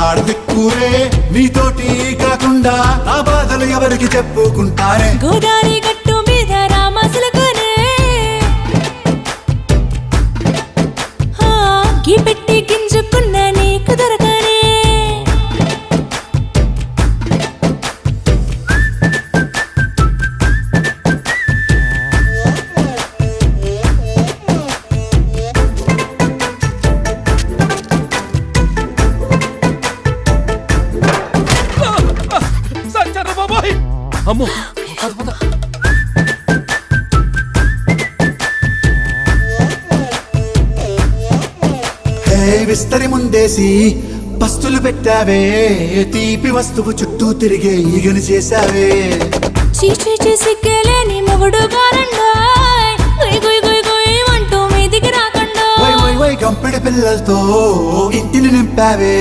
ఆడదిక్కురే నీతోటి కాకుండా నా బాధలు ఎవరికి చెప్పుకుంటారే గోదారి గట్టు మీద రామసులకునే గీ పెట్టి గింజుకున్న నీకు దొరకనే అమ్మో విస్తరి ముందేసి పస్తులు పెట్టావే తీపి వస్తువు చుట్టూ తిరిగే ఈగని చేశావే చీచీ సిగ్గలేని మొగుడు గారండాయ్ గుయ్ గుయ్ గుయ్ గుయ్ అంటూ మీదికి రాకండా వై వై వై గంపెడి పిల్లలతో ఇంటిని నింపావే